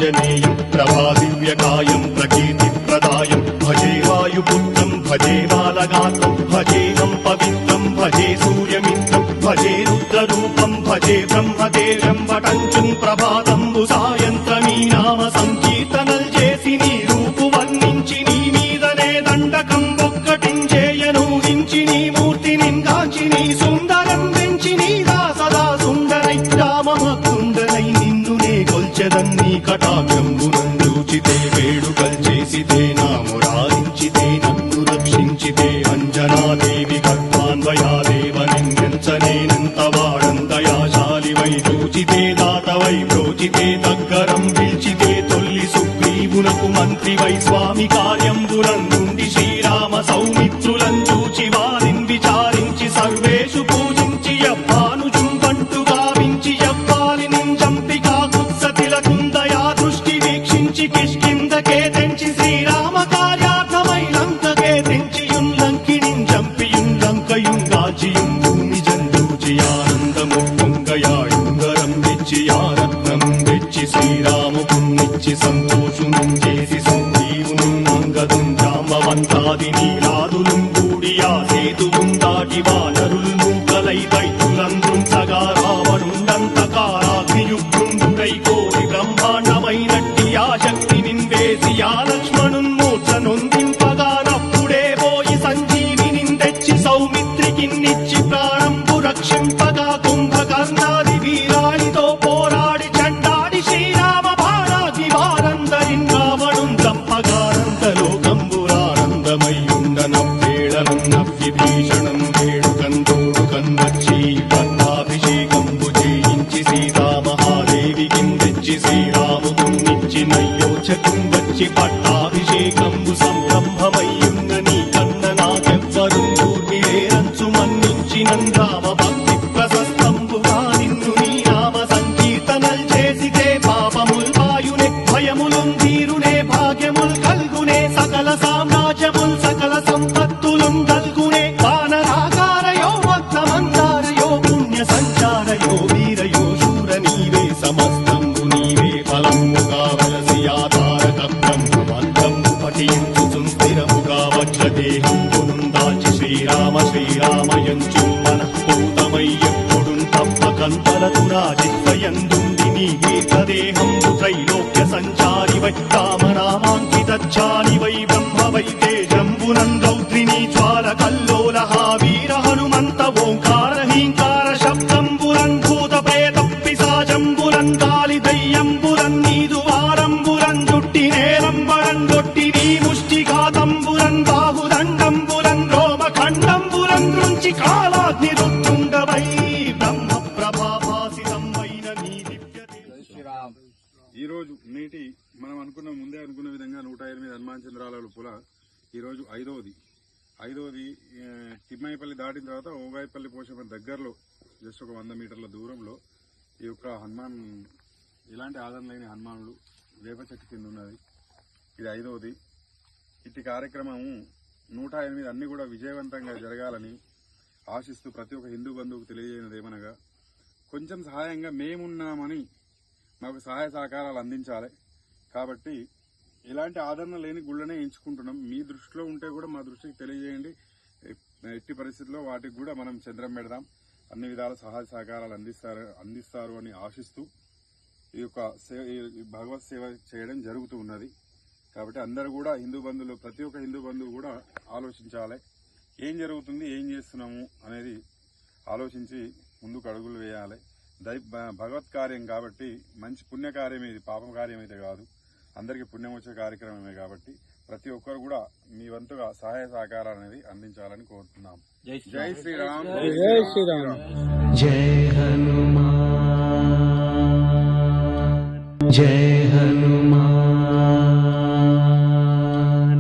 ఆంజనేయం ప్రభాదివ్యకాయం ప్రకీర్తిప్రదాయం భజే వాయుపుత్రం భజే బాలగాత్రం భజేహం పవిత్రం భజే సూర్యమిత్రం భజే రుద్రరూపం భజే బ్రహ్మదేవం వటంచుం ప్రభాతంబు సాయంత్రమీ నామ సంకీర్తనల్ చేసి నీ రూపు వర్ణించి నీ మీదనే దండకం ఒక్కటించేయను దించి నీ మూర్తి నింగాంచి నీ సుందరం పెంచి నీ సదా సుందరై రామభక్తుండనై నిన్నునే కొల్చెదన్ని కటాక్షంబునందూచితే వేడుకల్ చేసితే నా మురారించితే నన్ను రక్షించితే అంజనాదేవి గర్భాన్వయాదేవ నిందించనేనంత వాడంతయాశాలివై చూచితే దాతవై ప్రోచితే దగ్గరం పిలిచితే తొల్లి సుగ్రీవునకు మంత్రివై స్వామి కార్యంబునందుండి శ్రీరామ సౌమిత్రులను చూచి వారిని విచారించి సర్వేషు పూజించి యవ్వాను చుంబంటు గావించి యవ్వాలిని చంపి కాకుత్సతిలకుందయా దృష్టి వీక్షించి కిష్కిందకే తెంచి శ్రీరామ కార్యార్థమై లంకకే తెంచియుం లంకిణిం చంపియుం లంకయుంగాచియుం భూమి జందూచి ఆనందము పొంగయాయుంగరం తెచ్చి ఆరత్నం తెచ్చి శ్రీరాముకున్నిచ్చి సంతోషునం చేసి సంజీవును అంగదుం జాంబవంతాది నీలాదులు కూడి ఆ సేతువుం దాటి వానరులు మూకలై దైత్యులందృంచగా రావణుండంతకారాగ్నియుగ్రుండుడై కోరి బ్రహ్మాండమైనట్టి ఆ శక్తి నింవేసి ఆ లక్ష్మణున్ మూర్ఛ నొందింపగా నప్పుడే పోయి సంజీవిని తెచ్చి సౌమిత్రికిన్నిచ్చి ప్రాణంపు రక్షింపగా కుంభకర్ణాది వీరాళితో పోరాడి చండాడి శ్రీరామ బాణాది వారందరిన్ రావణుం చంపగానంతలోకంబురానందమయ్యుండనవ్వేళనన్నవ్విభీషణం వేడుకందోడు కన్నచ్చి పట్టాభిషేకంబు చేయించి సీతామహాదేవికిం తెచ్చి శ్రీరాముకున్నిచ్చి నయ్యోచకం వచ్చి పట్టాభిషేకంబు సంరంభమయ్యున్న నీ కన్న నాకెవ్వరు ఊర్మిలేరంచు మన్నించి నందామ భక్తి ప్రశస్తంబుగా నిన్ను నీ నామ సంకీర్తనల్ చేసితే పాపముల్ వాయునే భయములుం తీరునే భాగ్యముల్ కల్గునే సకల సామ్రాజ్యముల్ సకల సంపత్తులుం కల్గునే వానరాకారయో భక్తమందారయో పుణ్య సంచారయో వీరయో శూర నీవే సమస్తంబు నీవే ఫలముగా వలసి ఆధారక బ్రహ్మమంత్రము పఠించు సుస్థిరముగా వజ్రదేహంబును దాచి శ్రీరామ శ్రీరామయంచు మనఃపూతమై ఎప్పుడుం తప్పకంతలతు రాజిత్వయందుండి నీ దీర్ఘదేహంబు త్రైలోక్య సంచారివై రామనామాంకితచ్చానివై బ్రహ్మవై తేజంబునం రౌద్రిణీ జ్వాల కల్లోల వీర హనుమంత ఓంకార హీంకార శబ్దంబురం భూత ప్రేత పిశాచంబురం కాలి దయ్యంబురం నీదు వారంబురం జుట్టి నేలంబరం గొట్టి నీ ముష్టిఘాతంబురం బాహుదండంబురం రోమఖండంబురం దృంచి కాలాగ్ని రుత్తుండవై బ్రహ్మ ప్రభాభాసితమైన నీ దివ్య ఈరోజు నేటి మనం ముందే అనుకున్న విధంగా 108 హనుమాన్ చంద్రాల పుల ఈరోజు ఐదవది తిమ్మాయిపల్లి దాటిన తర్వాత ఓగాయిపల్లి పోషమ్మ దగ్గరలో జస్ట్ ఒక 100 మీటర్ల దూరంలో ఈ యొక్క హనుమాన్ ఇలాంటి ఆదరణ లేని హనుమానులు వేప చెట్టు కింద ఉన్నది. ఇది ఐదవది. ఇట్టి కార్యక్రమము 108 అన్ని కూడా విజయవంతంగా జరగాలని ఆశిస్తూ ప్రతి ఒక్క హిందూ బంధువుకు తెలియజేయనది ఏమనగా కొంచెం సహాయంగా మేమున్నామని మాకు సహాయ సహకారాలు అందించాలి. కాబట్టి ఇలాంటి ఆదరణ లేని గుళ్ళనే ఎంచుకుంటున్నాం. మీ దృష్టిలో ఉంటే కూడా మా దృష్టికి తెలియజేయండి. ఎట్టి పరిస్థితుల్లో వాటికి కూడా మనం చంద్రం పెడదాం. అన్ని విధాల సహాయ సహకారాలు అందిస్తారు అని ఆశిస్తూ ఈ యొక్క భగవత్ సేవ చేయడం జరుగుతూ ఉన్నది. కాబట్టి అందరూ కూడా హిందూ బంధువులు ప్రతి ఒక్క హిందూ బంధువు కూడా ఆలోచించాలి. ఏం జరుగుతుంది, ఏం చేస్తున్నాము అనేది ఆలోచించి ముందుకు అడుగులు వేయాలి. భగవత్ కార్యం కాబట్టి మంచి పుణ్యకార్యం, ఇది పాపం కార్యం అయితే కాదు. అందరికీ పుణ్యం వచ్చే కార్యక్రమమే కాబట్టి ప్రతి ఒక్కరు కూడా మీ వంతుగా సహాయ సహకారాలు అనేది అందించాలని కోరుతున్నాం. జై శ్రీరామ్. జై శ్రీరామ్. జై హనుమాన్. జై హనుమాన్.